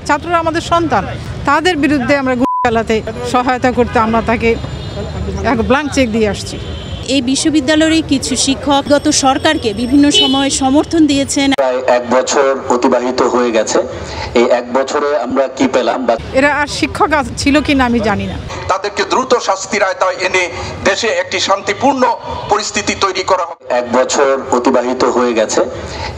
ছাত্ররা আমাদের সন্তান, তাদের বিরুদ্ধে আমরা গুলি চালাতে সহায়তা করতে আমরা তাকে এক ব্ল্যাঙ্ক চেক দিয়ে আসছি। এই বিশ্ববিদ্যালয়ের কিছু শিক্ষক গত সরকারকে বিভিন্ন সময় সমর্থন দিয়েছেন। প্রায় 1 বছর অতিবাহিত হয়ে গেছে। এই 1 বছরে আমরা কি পেলাম? এরা আর শিক্ষক ছিল কিনা আমি জানি না। তাদেরকে দ্রুত শাস্তির আওতায় এনে দেশে একটি শান্তিপূর্ণ পরিস্থিতি তৈরি করা হবে। 1 বছর অতিবাহিত হয়ে গেছে।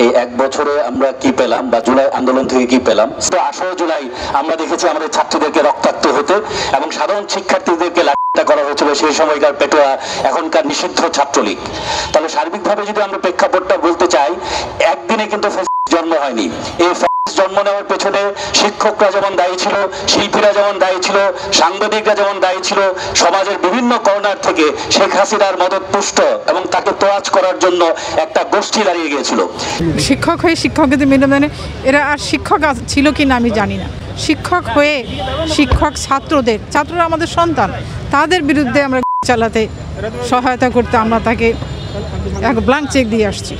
এই 1 বছরে আমরা কি পেলাম বা জুলাই আন্দোলন থেকে কি পেলাম? 18 জুলাই আমরা দেখেছি আমাদের ছাত্রদেরকে রক্তাক্ত হতে এবং সাধারণ শিক্ষার্থীদেরকে লাঠিচার্জ করা হয়েছিল সেই সময়কার পেটোয়া, এখনকার নিষিদ্ধ ছাত্রলীগ। তাহলে সার্বিকভাবে যদি আমরা প্রেক্ষাপটটা বলতে চাই, একদিনে কিন্তু জন্ম হয়নি। এই জন্ম নেওয়ার পেছনে শিক্ষকরা যেমন দায়ী ছিল, শিল্পীরা যেমন দায়ী ছিল, সাংবাদিকরা যেমন দায়ী ছিল, সমাজের বিভিন্ন কর্নার থেকে শেখ হাসিনার মদতপুষ্ট এবং তাকে তোয়াজ করার জন্য একটা গোষ্ঠী দাঁড়িয়ে গিয়েছিল। শিক্ষক হয়ে শিক্ষকদের মেনে এরা আর শিক্ষক ছিল কিনা আমি জানি না। শিক্ষক হয়ে শিক্ষক ছাত্ররা আমাদের সন্তান, তাদের বিরুদ্ধে আমরা গুলি চালাতে সহায়তা করতে আমরা তাকে এক ব্ল্যাঙ্ক চেক দিয়ে আসছি।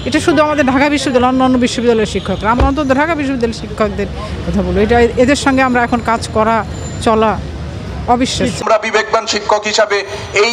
এটা শুধু আমাদের ঢাকা বিশ্ববিদ্যালয়, অন্য বিশ্ববিদ্যালয়ের শিক্ষকরা, আমরা অন্তত ঢাকা বিশ্ববিদ্যালয়ের শিক্ষকদের কথা বলবো। এটা এদের সঙ্গে আমরা এখন কাজ করা চলা অবিশ্বাস্য। আমরা বিবেকবান শিক্ষক হিসাবে এই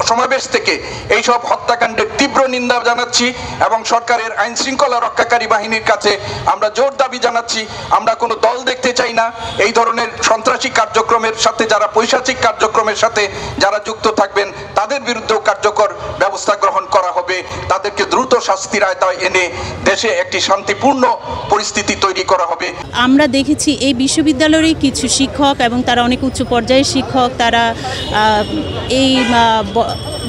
সমাবেশ থেকে এইসব হত্যাকাণ্ডের তীব্র নিন্দা জানাচ্ছি এবং সরকারের আইন শৃঙ্খলা রক্ষাকারী বাহিনীর কাছে আমরা জোর দাবি জানাচ্ছি। আমরা কোনো দল দেখতে চাই না। এই ধরনের সন্ত্রাসী কার্যক্রমের সাথে যারা পৈশাচিক কার্যক্রমের সাথে যারা যুক্ত থাকবেন তাদের বিরুদ্ধেও কার্যকর ব্যবস্থা গ্রহণ করা হবে। তাদেরকে দ্রুত শাস্তির আওতায় এনে দেশে একটি শান্তিপূর্ণ পরিস্থিতি তৈরি করা হবে। আমরা দেখেছি এই বিশ্ববিদ্যালয়ের কিছু শিক্ষক এবং তারা অনেক উচ্চ পর্যায়ের শিক্ষক, তারা এই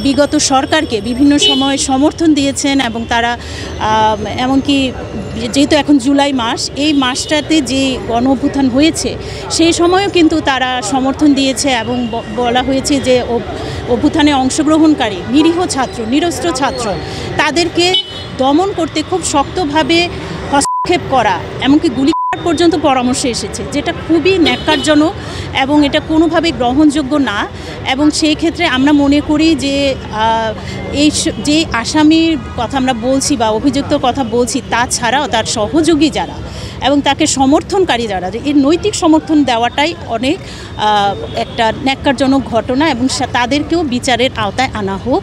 বিগত সরকারকে বিভিন্ন সময় সমর্থন দিয়েছেন এবং তারা এমনকি যেহেতু এখন জুলাই মাস, এই মাসটাতে যে গণ অভ্যুত্থান হয়েছে সেই সময়ও কিন্তু তারা সমর্থন দিয়েছে এবং বলা হয়েছে যে অভ্যুত্থানে অংশগ্রহণকারী নিরীহ ছাত্র, নিরস্ত্র ছাত্র, তাদেরকে দমন করতে খুব শক্তভাবে হস্তক্ষেপ করা, এমনকি গুলি পর্যন্ত পরামর্শ এসেছে, যেটা খুবই ন্যাক্কারজনক এবং এটা কোনোভাবেই গ্রহণযোগ্য না। এবং সেই ক্ষেত্রে আমরা মনে করি যে এই যে আসামির কথা আমরা বলছি বা অভিযুক্তর কথা বলছি, তাছাড়াও তার সহযোগী যারা এবং তাকে সমর্থনকারী যারা, যে এর নৈতিক সমর্থন দেওয়াটাই অনেক একটা ন্যাক্কারজনক ঘটনা এবং তাদেরকেও বিচারের আওতায় আনা হোক।